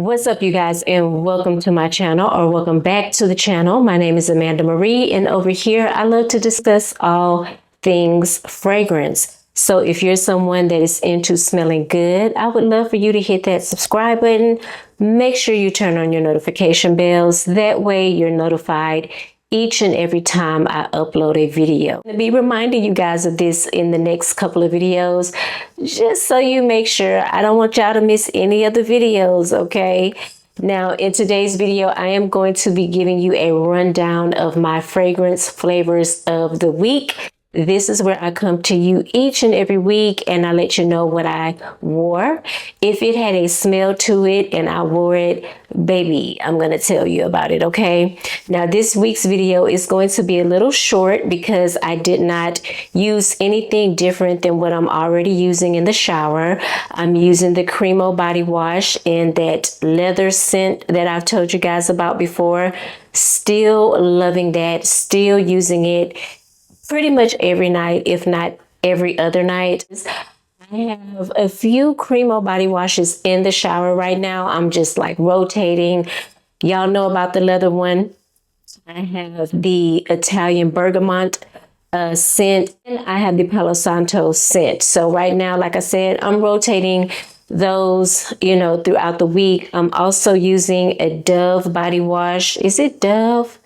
What's up, you guys, and welcome to my channel, or welcome back to the channel. My name is Amanda Marie, and over here I love to discuss all things fragrance. So if you're someone that is into smelling good, I would love for you to hit that subscribe button. Make sure you turn on your notification bells. That way you're notified each and every time I upload a video. I'll be reminding you guys of this in the next couple of videos, just so you make sure. I don't want y'all to miss any of the videos, okay? Now, in today's video, I am going to be giving you a rundown of my fragrance flavors of the week. This is where I come to you each and every week and I let you know what I wore. If it had a smell to it and I wore it, baby, I'm going to tell you about it, okay? Now, this week's video is going to be a little short because I did not use anything different than what I'm already using in the shower. I'm using the Cremo body wash and that leather scent that I've told you guys about before. Still loving that, still using it pretty much every night, if not every other night. I have a few Cremo body washes in the shower right now. I'm just like rotating. Y'all know about the leather one. I have the Italian bergamot scent, and I have the Palo Santo scent. So right now, like I said, I'm rotating those, throughout the week. I'm also using a Dove body wash. Is it Dove?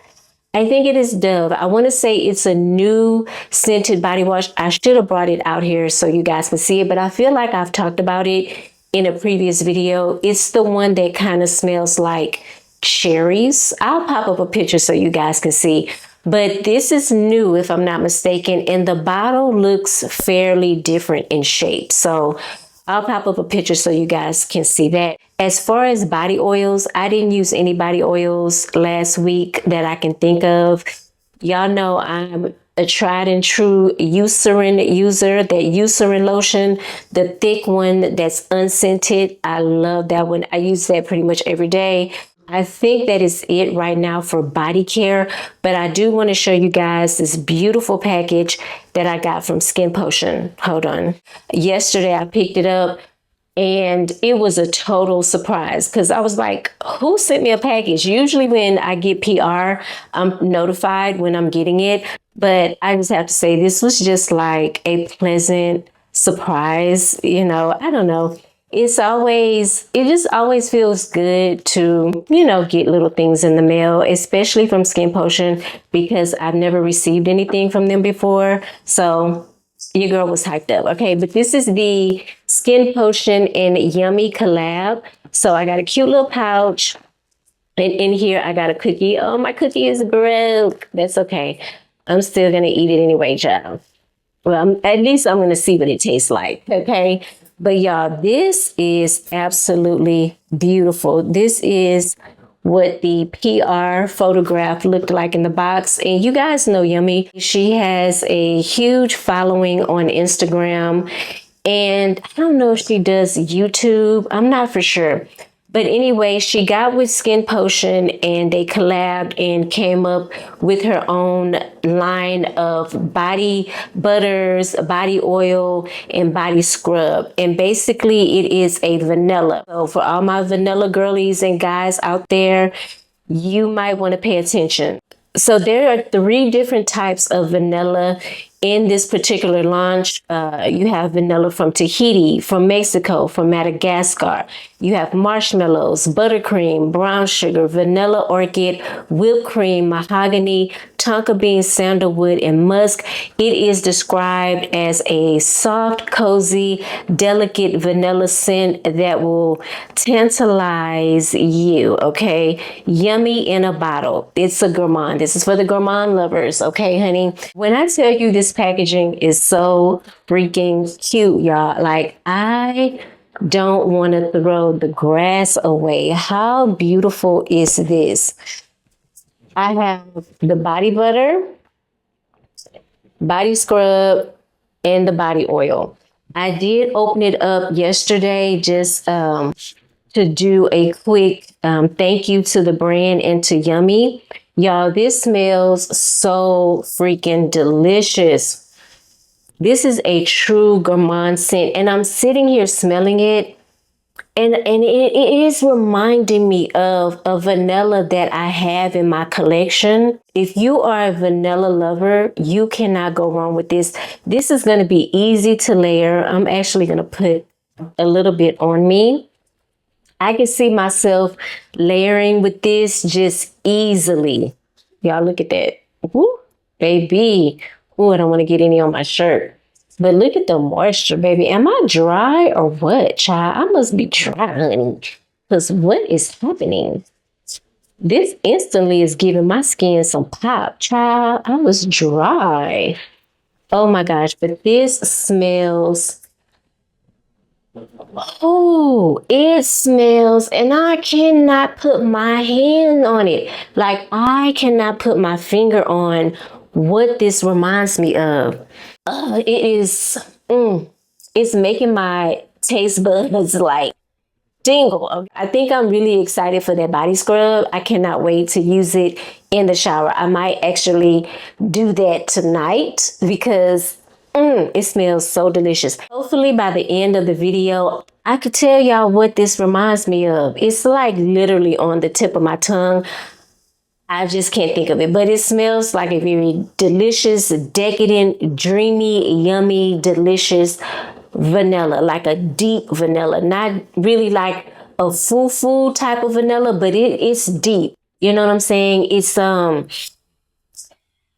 I think it is Dove. I want to say it's a new scented body wash. I should have brought it out here so you guys can see it, but I feel like I've talked about it in a previous video. It's the one that kind of smells like cherries. I'll pop up a picture so you guys can see. But this is new, if I'm not mistaken, and the bottle looks fairly different in shape. So I'll pop up a picture so you guys can see that. As far as body oils, I didn't use any body oils last week that I can think of. Y'all know I'm a tried and true Eucerin user. That Eucerin lotion, the thick one that's unscented. I love that one. I use that pretty much every day. I think that is it right now for body care, but I do want to show you guys this beautiful package that I got from Skinpotion. Hold on. Yesterday I picked it up and it was a total surprise because I was like, who sent me a package? Usually when I get PR, I'm notified when I'm getting it, but I just have to say this was just like a pleasant surprise. I don't know. It just always feels good to, get little things in the mail, especially from Skinpotion, because I've never received anything from them before. So your girl was hyped up. Okay, but this is the Skinpotion and Yummy collab. So I got a cute little pouch. And in here, I got a cookie. Oh, my cookie is broke. That's okay. I'm still going to eat it anyway, child. Well, at least I'm going to see what it tastes like. Okay. But y'all, this is absolutely beautiful. This is what the PR photograph looked like in the box. And you guys know Yummy. She has a huge following on Instagram. And I don't know if she does YouTube. I'm not for sure. But anyway, she got with Skinpotion and they collabed and came up with her own line of body butters, body oil, and body scrub. And basically it is a vanilla. So for all my vanilla girlies and guys out there, you might want to pay attention. So there are 3 different types of vanilla in this particular launch. You have vanilla from Tahiti, from Mexico, from Madagascar. You have marshmallows, buttercream, brown sugar, vanilla orchid, whipped cream, mahogany, tonka bean, sandalwood, and musk. It is described as a soft, cozy, delicate vanilla scent that will tantalize you, okay? Yummy in a bottle. It's a gourmand. This is for the gourmand lovers, okay, honey? When I tell you this packaging is so freaking cute, y'all, like I don't want to throw the grass away. How beautiful is this? I have the body butter, body scrub, and the body oil. I did open it up yesterday just to do a quick thank you to the brand and to Yummy. Y'all, this smells so freaking delicious. This is a true gourmand scent, and I'm sitting here smelling it, And it is reminding me of a vanilla that I have in my collection. If you are a vanilla lover, you cannot go wrong with this. This is going to be easy to layer. I'm actually going to put a little bit on me. I can see myself layering with this just easily. Y'all look at that. Woo, baby. Ooh, I don't want to get any on my shirt. But look at the moisture, baby. Am I dry or what, child? I must be dry, honey. Because what is happening? This instantly is giving my skin some pop, child. I was dry. Oh my gosh, but this smells. Oh, it smells, and I cannot put my hand on it. Like, I cannot put my finger on what this reminds me of. It is, it's making my taste buds like tingle. I think I'm really excited for that body scrub. I cannot wait to use it in the shower. I might actually do that tonight because it smells so delicious. Hopefully by the end of the video, I could tell y'all what this reminds me of. It's like literally on the tip of my tongue. I just can't think of it, but it smells like a very delicious, decadent, dreamy, yummy, delicious vanilla, like a deep vanilla, not really like a full type of vanilla, but it's deep. You know what I'm saying? It's, I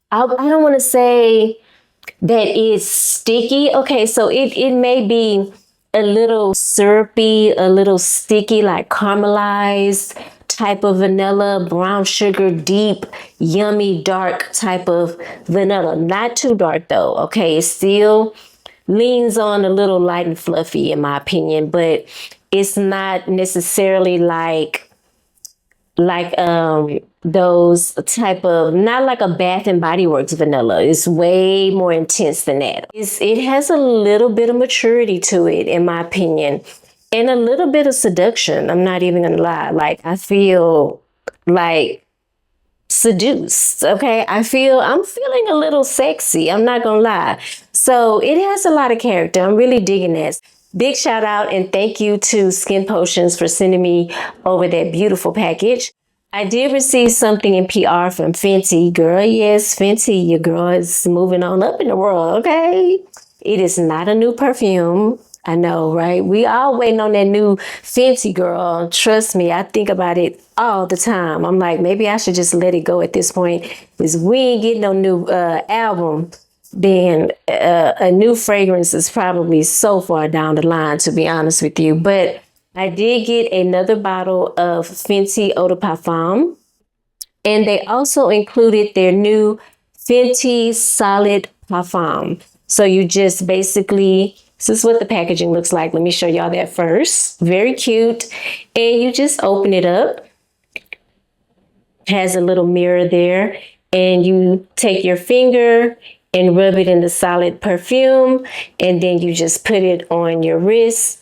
don't want to say that it's sticky. Okay, so it may be a little syrupy, a little sticky, like caramelized type of vanilla, brown sugar, deep, yummy, dark type of vanilla. Not too dark though, okay? It still leans on a little light and fluffy in my opinion, but it's not necessarily like those type of, not like a Bath and Body Works vanilla. It's way more intense than that. It has a little bit of maturity to it in my opinion. And a little bit of seduction. I'm not even gonna lie. Like, I feel like seduced. Okay. I'm feeling a little sexy. I'm not gonna lie. So it has a lot of character. I'm really digging this. Big shout out and thank you to Skin Potions for sending me over that beautiful package. I did receive something in PR from Fenty. Girl, yes, Fenty, your girl is moving on up in the world, okay? It is not a new perfume. I know, right? We all waiting on that new Fenty, girl. Trust me, I think about it all the time. I'm like, maybe I should just let it go at this point because we ain't getting no new album. Then a new fragrance is probably so far down the line, to be honest with you. But I did get another bottle of Fenty Eau de Parfum. And they also included their new Fenty Solid Parfum. So you just basically, this is what the packaging looks like. Let me show y'all that first. Very cute. And you just open it up. It has a little mirror there. And you take your finger and rub it in the solid perfume. And then you just put it on your wrist.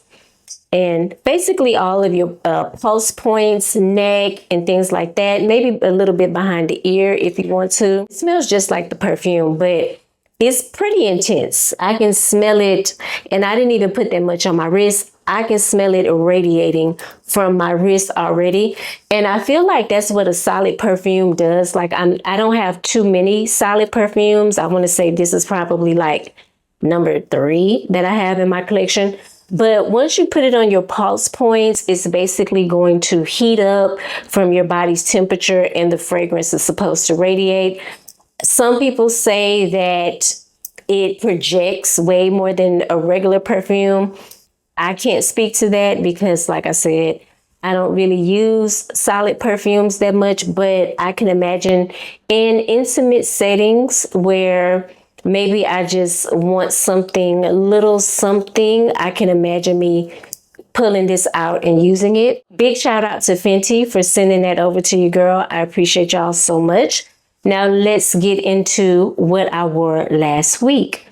And basically all of your pulse points, neck, and things like that. Maybe a little bit behind the ear if you want to. It smells just like the perfume, but it's pretty intense. I can smell it, and I didn't even put that much on my wrist. I can smell it radiating from my wrist already. And I feel like that's what a solid perfume does. Like I don't have too many solid perfumes. I want to say this is probably like number 3 that I have in my collection. But once you put it on your pulse points, it's basically going to heat up from your body's temperature and the fragrance is supposed to radiate. Some people say that it projects way more than a regular perfume. I can't speak to that because, like I said, I don't really use solid perfumes that much, but I can imagine in intimate settings where maybe I just want something, a little something, I can imagine me pulling this out and using it. Big shout out to Fenty for sending that over to you, girl. I appreciate y'all so much. Now let's get into what I wore last week.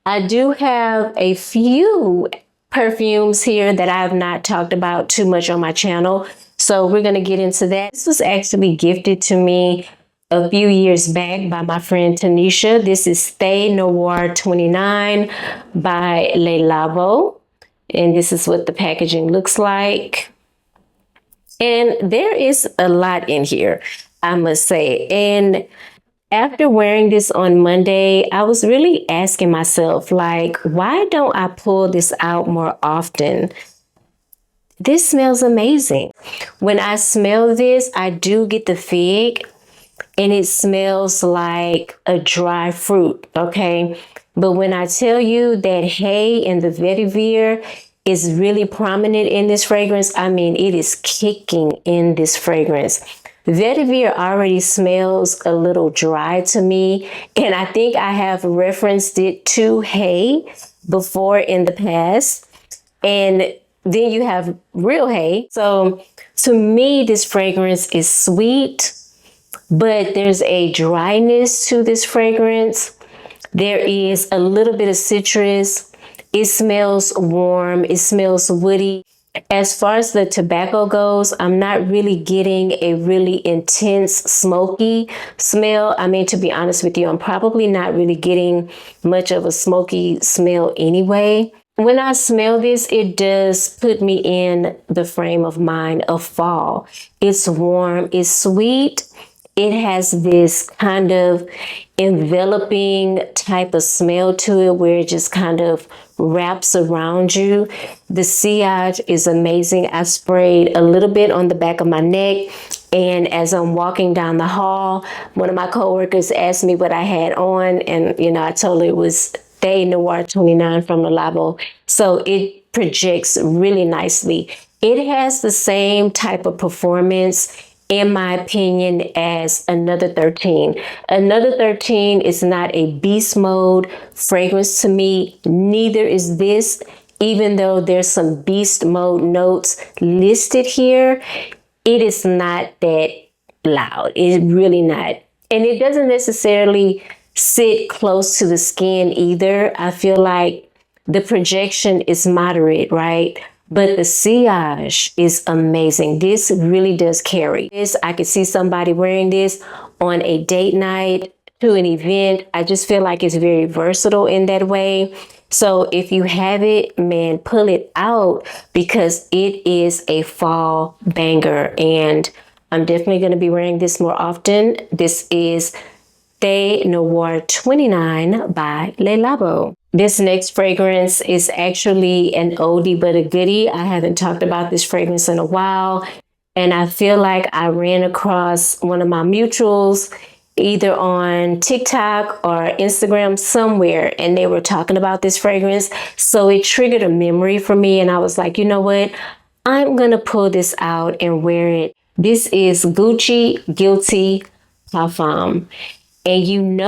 I do have a few perfumes here that I have not talked about too much on my channel. So we're going to get into that. This was actually gifted to me a few years back by my friend Tanisha. This is Thé Noir 29 by Labo. And this is what the packaging looks like. And there is a lot in here, I must say. And after wearing this on Monday, I was really asking myself, like, why don't I pull this out more often? This smells amazing. When I smell this, I do get the fig, and it smells like a dry fruit, okay? But when I tell you that hay and the vetiver is really prominent in this fragrance, I mean, it is kicking in this fragrance. Vetiver already smells a little dry to me, and I think I have referenced it to hay before in the past. And then you have real hay. So to me, this fragrance is sweet, but there's a dryness to this fragrance. There is a little bit of citrus. It smells warm. It smells woody. As far as the tobacco goes, I'm not really getting a really intense smoky smell. I mean, to be honest with you, I'm probably not really getting much of a smoky smell anyway. When I smell this, it does put me in the frame of mind of fall. It's warm, it's sweet. It has this kind of enveloping type of smell to it where it just kind of wraps around you. The sillage is amazing. I sprayed a little bit on the back of my neck, and as I'm walking down the hall, one of my coworkers asked me what I had on, and I told her it was Thé Noir 29 from the Labo. So it projects really nicely. It has the same type of performance, in my opinion, as Another 13. Another 13 is not a beast mode fragrance to me. Neither is this, even though there's some beast mode notes listed here. It is not that loud. It's really not. And it doesn't necessarily sit close to the skin either. I feel like the projection is moderate, right? But the sillage is amazing. This really does carry. I could see somebody wearing this on a date night, to an event. I just feel like it's very versatile in that way. So if you have it, man, pull it out, because it is a fall banger. And I'm definitely going to be wearing this more often. This is Thé Noir 29 by Le Labo. This next fragrance is actually an oldie but a goodie. I haven't talked about this fragrance in a while, and I feel like I ran across one of my mutuals either on TikTok or Instagram somewhere, and they were talking about this fragrance. So it triggered a memory for me, and I was like, you know what? I'm going to pull this out and wear it. This is Gucci Guilty Parfum. And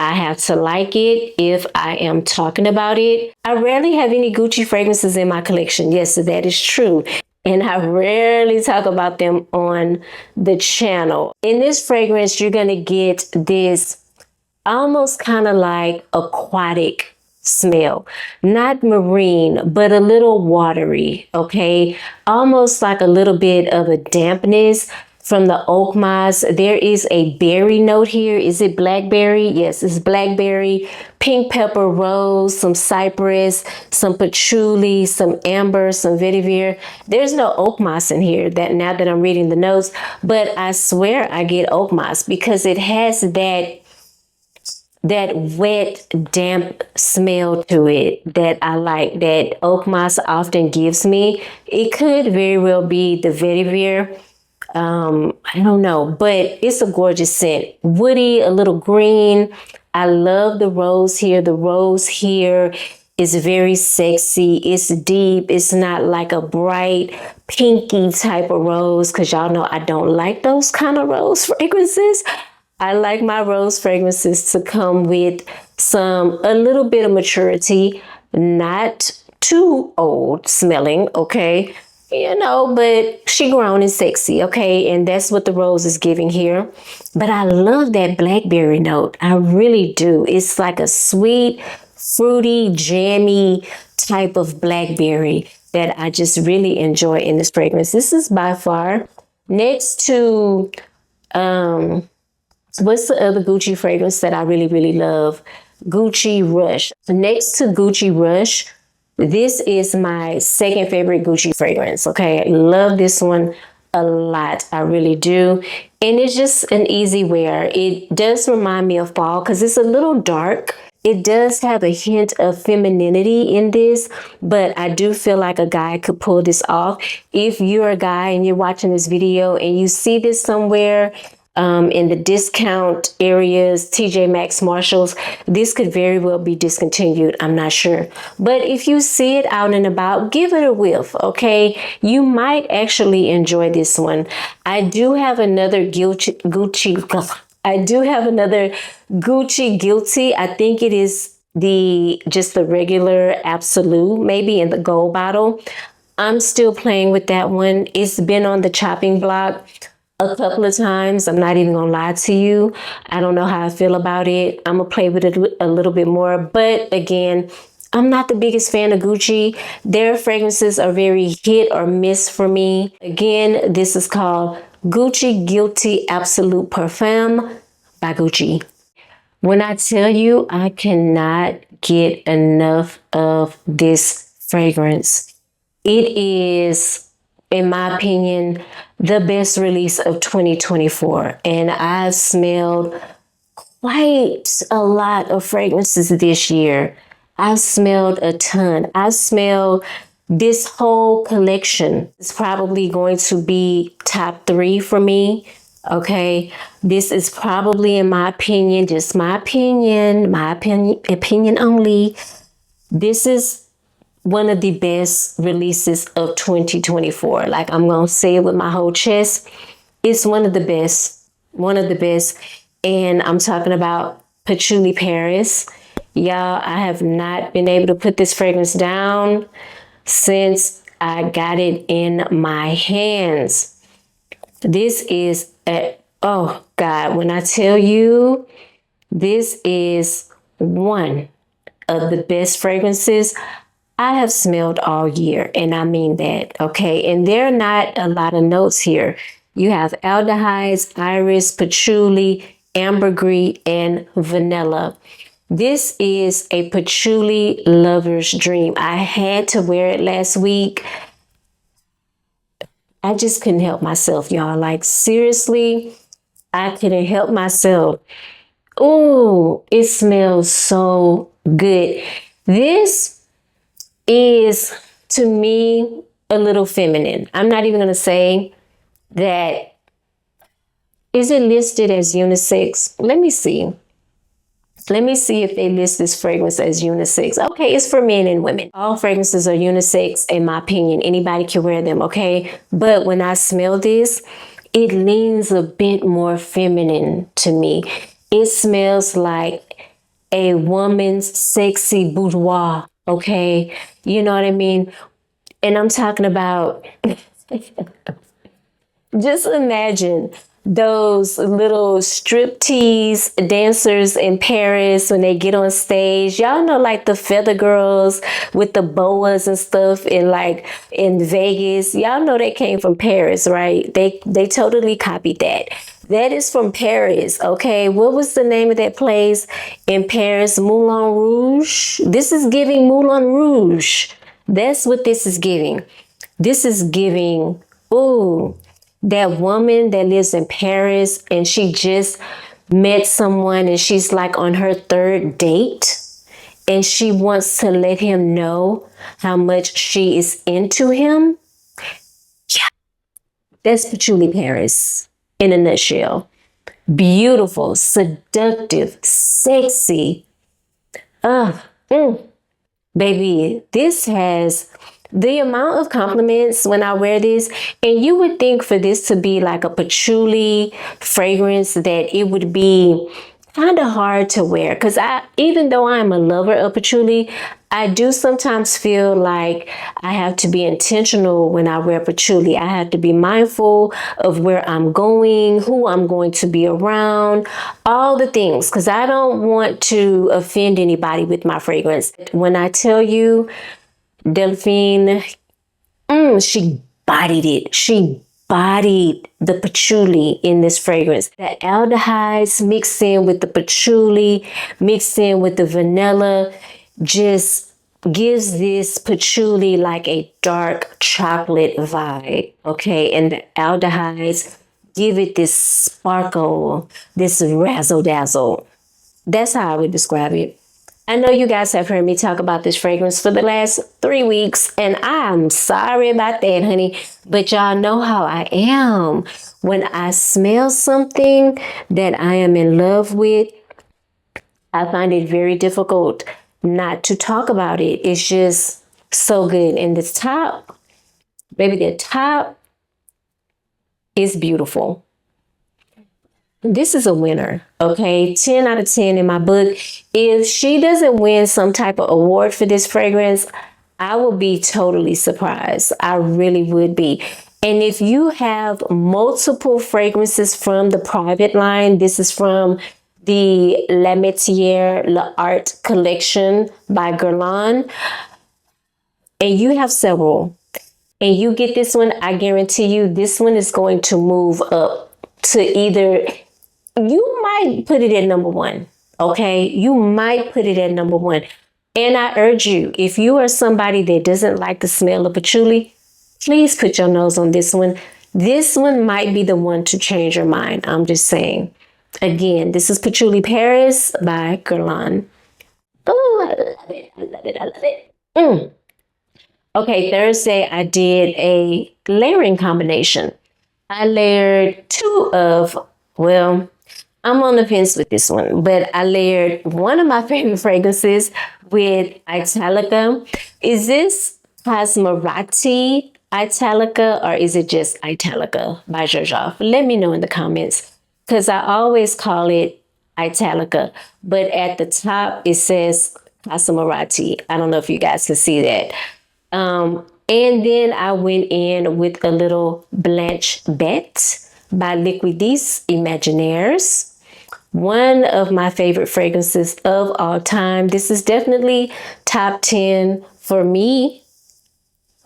I have to like it if I am talking about it. I rarely have any Gucci fragrances in my collection. Yes, that is true. And I rarely talk about them on the channel. In this fragrance, you're going to get this almost kind of like aquatic smell. Not marine, but a little watery, okay? Almost like a little bit of a dampness from the oak moss. There is a berry note here. Is it blackberry? Yes, it's blackberry, pink pepper, rose, some cypress, some patchouli, some amber, some vetiver. There's no oak moss in here now that I'm reading the notes, but I swear I get oak moss because it has that wet, damp smell to it that I like, that oak moss often gives me. It could very well be the vetiver. I don't know, but it's a gorgeous scent. Woody, a little green. I love the rose here. The rose here is very sexy. It's deep. It's not like a bright pinky type of rose, because y'all know I don't like those kind of rose fragrances. I like my rose fragrances to come with a little bit of maturity, not too old smelling, okay? But she grown and sexy, okay? And that's what the rose is giving here. But I love that blackberry note. I really do. It's like a sweet, fruity, jammy type of blackberry that I just really enjoy in this fragrance. This is by far next to, what's the other Gucci fragrance that I really, really love? Gucci Rush. Next to Gucci Rush, This is my second favorite Gucci fragrance. Okay, I love this one a lot. I really do. And it's just an easy wear. It does remind me of fall because it's a little dark. It does have a hint of femininity in this, but I do feel like a guy could pull this off. If you're a guy and you're watching this video and you see this somewhere, in the discount areas, TJ Maxx, Marshalls, this could very well be discontinued. I'm not sure. But if you see it out and about, give it a whiff, okay? You might actually enjoy this one. I do have another Gucci Guilty. I think it is just the regular Absolute, maybe in the gold bottle. I'm still playing with that one. It's been on the chopping block a couple of times. I'm not even gonna lie to you. I don't know how I feel about it. I'm gonna play with it a little bit more. But again, I'm not the biggest fan of Gucci. Their fragrances are very hit or miss for me. Again, this is called Gucci Guilty Absolute Parfum by Gucci. When I tell you, I cannot get enough of this fragrance. It is, in my opinion, the best release of 2024. And I've smelled quite a lot of fragrances this year. I've smelled a ton. I've smelled this whole collection. It's probably going to be top 3 for me. Okay. This is probably, in my opinion, just my opinion only. This is one of the best releases of 2024. Like, I'm going to say it with my whole chest. It's one of the best. And I'm talking about Patchouli Paris. Y'all, I have not been able to put this fragrance down since I got it in my hands. This is oh God, when I tell you, this is one of the best fragrances I have smelled all year, and I mean that, okay? And there are not a lot of notes here. You have aldehydes, iris, patchouli, ambergris, and vanilla. This is a patchouli lover's dream. I had to wear it last week. I just couldn't help myself, y'all. Like, seriously, I couldn't help myself. Oh, it smells so good. This is, to me, a little feminine. I'm not even going to say that. Is it listed as unisex? Let me see. Let me see if they list this fragrance as unisex. Okay, it's for men and women. All fragrances are unisex, in my opinion. Anybody can wear them, okay? But when I smell this, it leans a bit more feminine to me. It smells like a woman's sexy boudoir, okay? You know what I mean? And I'm talking about, just imagine those little striptease dancers in Paris when they get on stage. Y'all know, like the feather girls with the boas and stuff in Vegas. Y'all know they came from Paris, right? They totally copied that. That is from Paris, okay? What was the name of that place in Paris? Moulin Rouge? This is giving Moulin Rouge. That's what this is giving. This is giving, ooh, that woman that lives in Paris and she just met someone and she's like on her 3rd date and she wants to let him know how much she is into him. Yeah, that's Patchouli Paris in a nutshell. Beautiful, seductive, sexy. Baby, this has the amount of compliments when I wear this, and you would think for this to be like a patchouli fragrance that it would be kind of hard to wear, because even though I'm a lover of patchouli, I do sometimes feel like I have to be intentional when I wear patchouli. I have to be mindful of where I'm going, who I'm going to be around, all the things, because I don't want to offend anybody with my fragrance. When I tell you, Delphine, she bodied it. She bodied the patchouli in this fragrance. The aldehydes mixed in with the patchouli, mixed in with the vanilla, just gives this patchouli like a dark chocolate vibe, okay? And the aldehydes give it this sparkle, this razzle dazzle. That's how I would describe it. I know you guys have heard me talk about this fragrance for the last 3 weeks, and I'm sorry about that, honey. But y'all know how I am. When I smell something that I am in love with, I find it very difficult not to talk about it. It's just so good. And the top, baby, the top is beautiful. This is a winner, okay? 10 out of 10 in my book. If she doesn't win some type of award for this fragrance, I will be totally surprised. I really would be. And if you have multiple fragrances from the private line, this is from the L'Art collection by Guerlain, and you have several, and you get this one, I guarantee you this one is going to move up to either, you might put it at number 1, okay? You might put it at number 1. And I urge you, if you are somebody that doesn't like the smell of patchouli, please put your nose on this one. This one might be the one to change your mind. I'm just saying. Again, this is Patchouli Paris by Guerlain. Oh, I love it. I love it. I love it. Okay, Thursday I did a layering combination. I layered 2 of, well, I'm on the fence with this one, but I layered one of my favorite fragrances with Italica. Is this Cassamorati Italica, or is it just Italica by Xerjoff? Let me know in the comments, because I always call it Italica, but at the top it says Cassamorati. I don't know if you guys can see that. And then I went in with a little Blanch Bete by Liquidis Imaginaires. One of my favorite fragrances of all time. This is definitely top 10 for me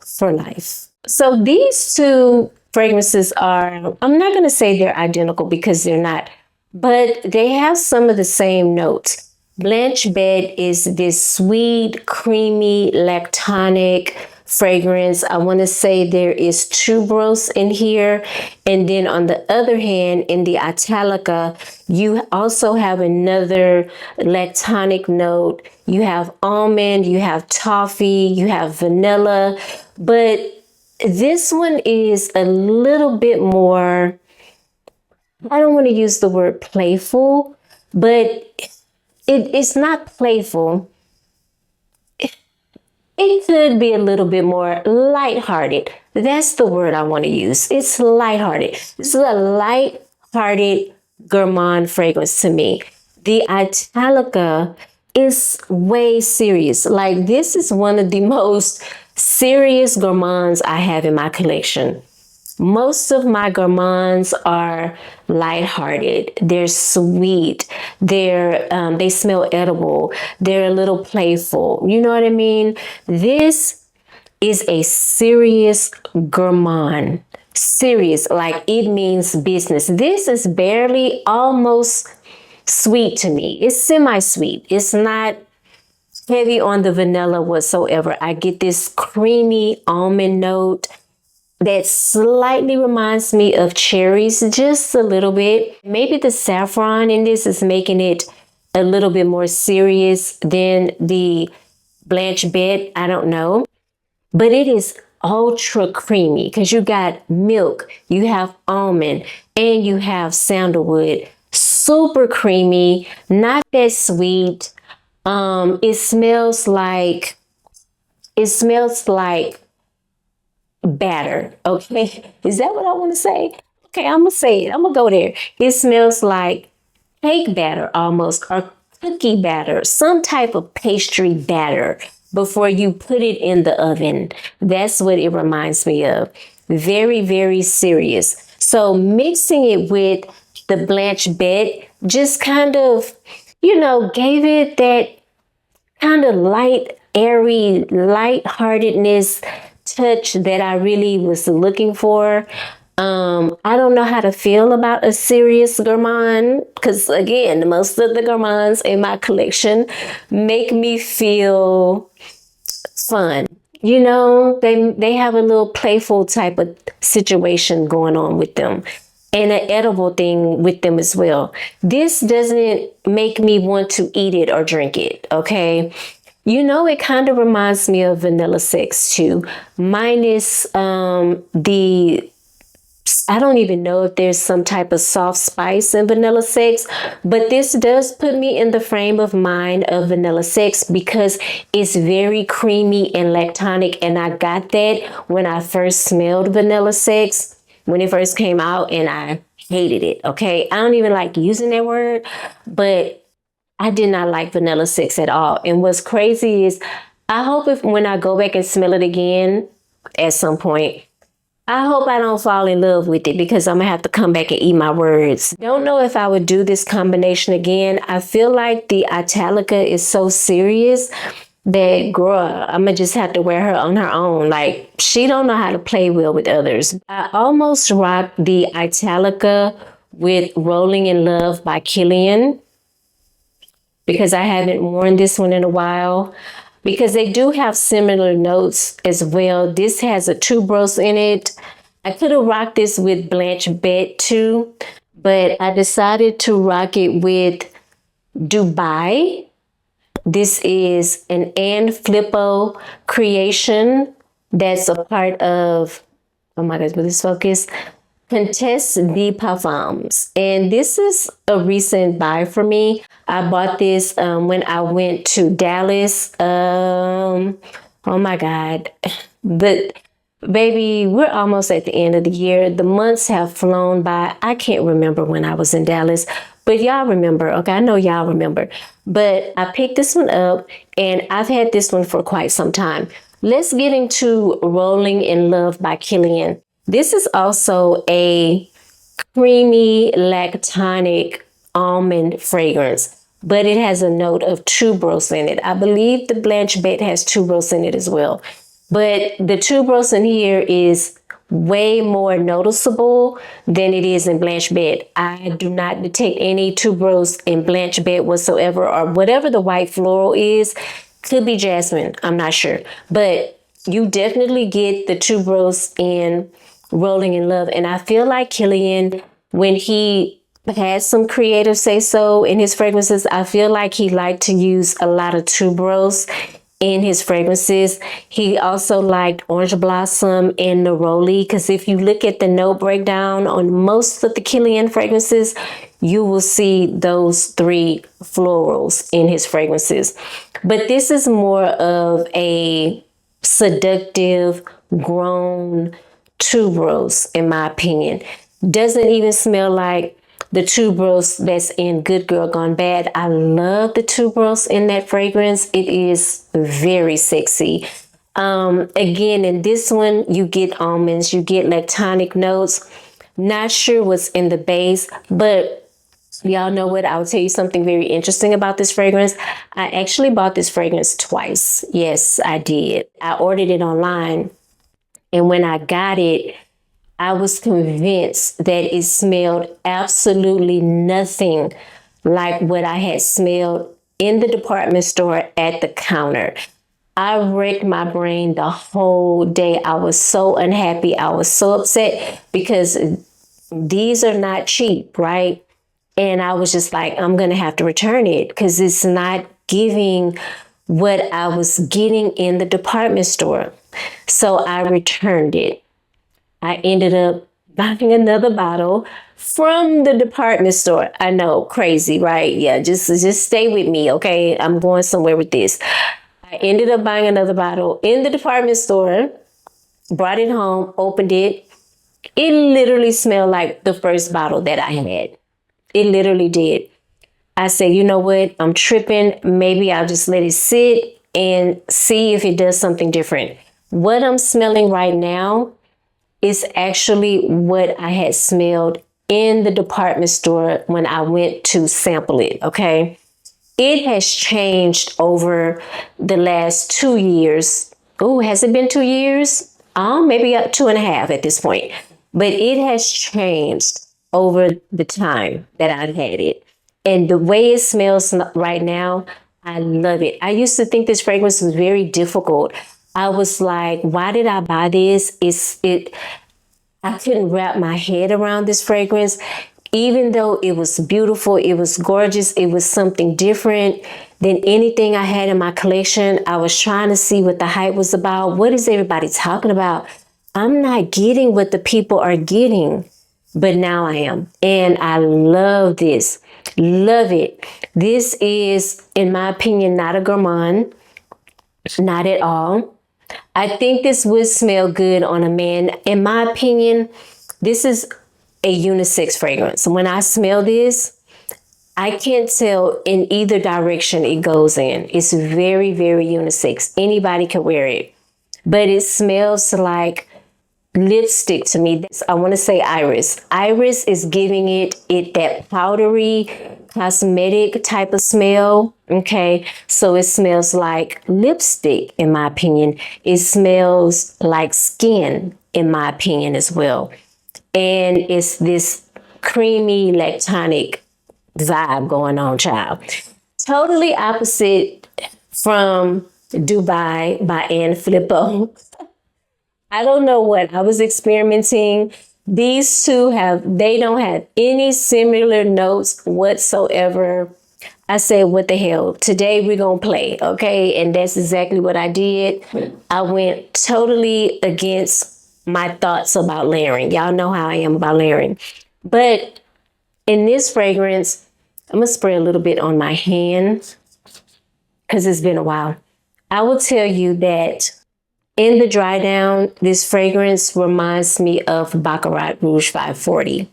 for life. So these 2 fragrances are, I'm not going to say they're identical because they're not, but they have some of the same notes. Blanch Bete is this sweet, creamy, lactonic fragrance. I want to say there is tuberose in here. And then on the other hand, in the Italica, you also have another lactonic note. You have almond, you have toffee, you have vanilla. But this one is a little bit more, I don't want to use the word playful, but it's not playful. It could be a little bit more lighthearted. That's the word I want to use. It's lighthearted. This is a lighthearted gourmand fragrance to me. The Italica is way serious. Like, this is one of the most serious gourmands I have in my collection. Most of my gourmands are lighthearted. They're sweet. They smell edible. They're a little playful. You know what I mean? This is a serious gourmand. Serious, like it means business. This is barely almost sweet to me. It's semi-sweet. It's not heavy on the vanilla whatsoever. I get this creamy almond note that slightly reminds me of cherries, just a little bit. Maybe the saffron in this is making it a little bit more serious than the Blanch Bete. I don't know. But it is ultra creamy because you got milk, you have almond, and you have sandalwood. Super creamy, not that sweet. It smells like batter. Okay, is that what I want to say? Okay, I'm gonna say it. I'm gonna go there. It smells like cake batter almost, or cookie batter, some type of pastry batter before you put it in the oven. That's what it reminds me of. Very, very serious. So mixing it with the Blanch Bete just kind of, gave it that kind of light, airy, lightheartedness touch that I really was looking for. I don't know how to feel about a serious gourmand because, again, most of the gourmands in my collection make me feel fun. You know, they have a little playful type of situation going on with them, and an edible thing with them as well. This doesn't make me want to eat it or drink it, okay? You know, it kind of reminds me of vanilla sex too, minus the I don't even know if there's some type of soft spice in vanilla sex, but this does put me in the frame of mind of vanilla sex because it's very creamy and lactonic. And I got that when I first smelled vanilla sex, when it first came out, and I hated it. Okay. I don't even like using that word, but I did not like vanilla sex at all. And what's crazy is I hope if when I go back and smell it again at some point, I hope I don't fall in love with it because I'm going to have to come back and eat my words. Don't know if I would do this combination again. I feel like the Italica is so serious that, girl, I'm going to just have to wear her on her own. Like, she don't know how to play well with others. I almost rocked the Italica with Rolling in Love by Kilian because I haven't worn this one in a while. Because they do have similar notes as well. This has a tuberose in it. I could have rocked this with Blanch Bete too, but I decided to rock it with Dubai. This is an Flipo creation that's a part of, oh my gosh, will this focus? Contes de Parfums. And this is a recent buy for me. I bought this when I went to Dallas. Oh my God. But baby, we're almost at the end of the year. The months have flown by. I can't remember when I was in Dallas, but y'all remember. Okay, I know y'all remember. But I picked this one up and I've had this one for quite some time. Let's get into Rolling in Love by Kilian. This is also a creamy, lactonic almond fragrance, but it has a note of tuberose in it. I believe the Blanch Bete has tuberose in it as well. But the tuberose in here is way more noticeable than it is in Blanch Bete. I do not detect any tuberose in Blanch Bete whatsoever, or whatever the white floral is. Could be jasmine, I'm not sure. But you definitely get the tuberose in Rolling in Love. And I feel like Kilian, when he had some creative say so in his fragrances, I feel like he liked to use a lot of tuberose in his fragrances. He also liked Orange Blossom and Neroli, because if you look at the note breakdown on most of the Kilian fragrances, you will see those three florals in his fragrances. But this is more of a seductive, grown tuberose, in my opinion. Doesn't even smell like the tuberose that's in Good Girl Gone Bad. I love the tuberose in that fragrance. It is very sexy. Again, in this one, you get almonds, you get lactonic notes. Not sure what's in the base, but y'all know what? I'll tell you something very interesting about this fragrance. I actually bought this fragrance twice. Yes, I did. I ordered it online. And when I got it, I was convinced that it smelled absolutely nothing like what I had smelled in the department store at the counter. I wrecked my brain the whole day. I was so unhappy. I was so upset because these are not cheap, right? And I was just like, I'm going to have to return it because it's not giving what I was getting in the department store. So I returned it. I ended up buying another bottle from the department store. I know, crazy, right? Yeah, just stay with me, okay? I'm going somewhere with this. I ended up buying another bottle in the department store, brought it home, opened it. It literally smelled like the first bottle that I had. It literally did. I said, you know what? I'm tripping. Maybe I'll just let it sit and see if it does something different. What I'm smelling right now is actually what I had smelled in the department store when I went to sample it, okay? It has changed over the last 2 years. Oh, has it been 2 years? Maybe 2.5 at this point. But it has changed over the time that I've had it. And the way it smells right now, I love it. I used to think this fragrance was very difficult. I was like, why did I buy this? I couldn't wrap my head around this fragrance. Even though it was beautiful, it was gorgeous, it was something different than anything I had in my collection. I was trying to see what the hype was about. What is everybody talking about? I'm not getting what the people are getting, but now I am. And I love this. Love it. This is, in my opinion, not a gourmand. Not at all. I think this would smell good on a man. In my opinion, this is a unisex fragrance. When I smell this, I can't tell in either direction it goes in. It's very, very unisex. Anybody can wear it. But it smells like lipstick to me. I want to say iris. Iris is giving it that powdery, cosmetic type of smell. Okay, so it smells like lipstick, in my opinion. It smells like skin, in my opinion, as well. And it's this creamy, lactonic vibe going on, child. Totally opposite from Dubai by Flipo. I don't know what I was experimenting. These two they don't have any similar notes whatsoever. I said, what the hell? Today we're going to play, okay? And that's exactly what I did. I went totally against my thoughts about layering. Y'all know how I am about layering. But in this fragrance, I'm going to spray a little bit on my hand because it's been a while. I will tell you that in the dry down, this fragrance reminds me of Baccarat Rouge 540.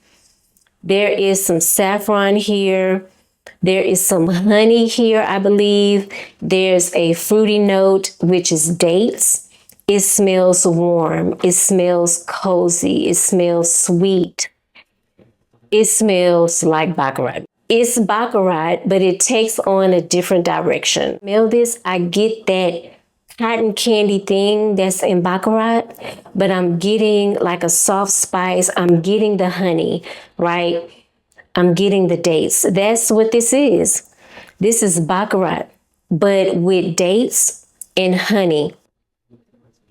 There is some saffron here. There is some honey here, I believe. There's a fruity note, which is dates. It smells warm. It smells cozy. It smells sweet. It smells like Baccarat. It's Baccarat, but it takes on a different direction. Smell this, I get that cotton candy thing that's in Baccarat, but I'm getting like a soft spice. I'm getting the honey, right? I'm getting the dates. That's what this is. This is Baccarat, but with dates and honey.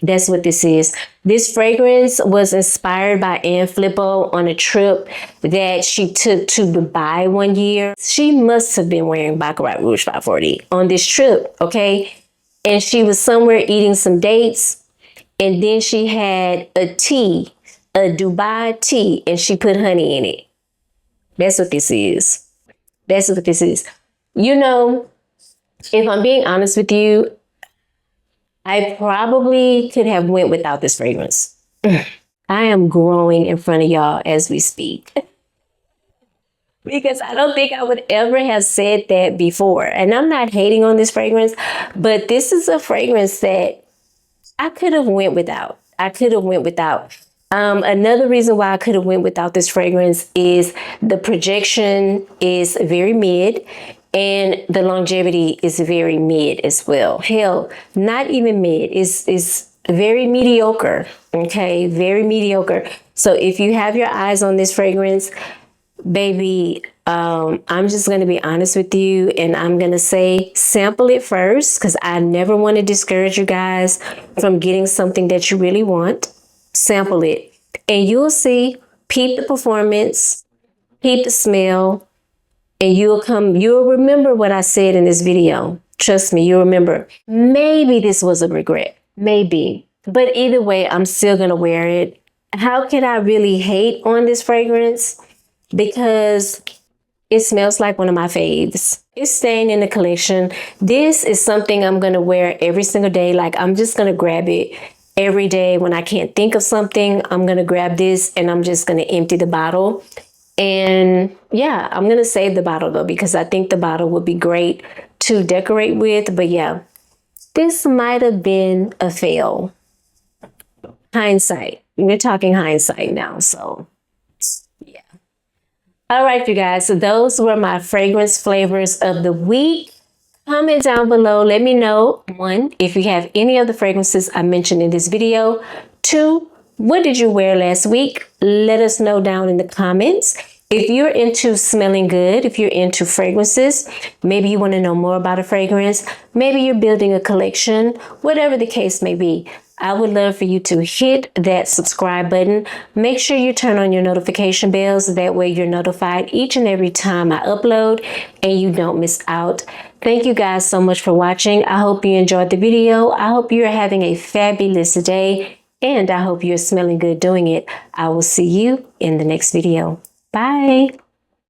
That's what this is. This fragrance was inspired by Flipo on a trip that she took to Dubai one year. She must have been wearing Baccarat Rouge 540 on this trip, okay? And she was somewhere eating some dates, and then she had a tea, a Dubai tea, and she put honey in it. That's what this is. That's what this is. You know, if I'm being honest with you, I probably could have went without this fragrance. I am growing in front of y'all as we speak. Because I don't think I would ever have said that before. And I'm not hating on this fragrance, but this is a fragrance that I could have went without. Another reason why I could have went without this fragrance is the projection is very mid and the longevity is very mid as well. Hell, not even mid. It's very mediocre, okay? Very mediocre. So if you have your eyes on this fragrance, baby, I'm just going to be honest with you, and I'm going to say sample it first because I never want to discourage you guys from getting something that you really want. Sample it and you'll see, peep the performance, peep the smell, and you'll remember what I said in this video. Trust me, you'll remember. Maybe this was a regret, maybe, but either way, I'm still going to wear it. How can I really hate on this fragrance? Because it smells like one of my faves. It's staying in the collection. This is something I'm going to wear every single day. Like, I'm just going to grab it every day. When I can't think of something, I'm going to grab this and I'm just going to empty the bottle. And yeah, I'm going to save the bottle though, because I think the bottle would be great to decorate with. But yeah, this might have been a fail. Hindsight. We're talking hindsight now. So yeah. All right, you guys. So those were my fragrance flavors of the week. Comment down below. Let me know, 1, if you have any of the fragrances I mentioned in this video. 2, what did you wear last week? Let us know down in the comments. If you're into smelling good, if you're into fragrances, maybe you want to know more about a fragrance, maybe you're building a collection, whatever the case may be, I would love for you to hit that subscribe button. Make sure you turn on your notification bells. That way you're notified each and every time I upload and you don't miss out. Thank you guys so much for watching. I hope you enjoyed the video. I hope you're having a fabulous day and I hope you're smelling good doing it. I will see you in the next video. Bye.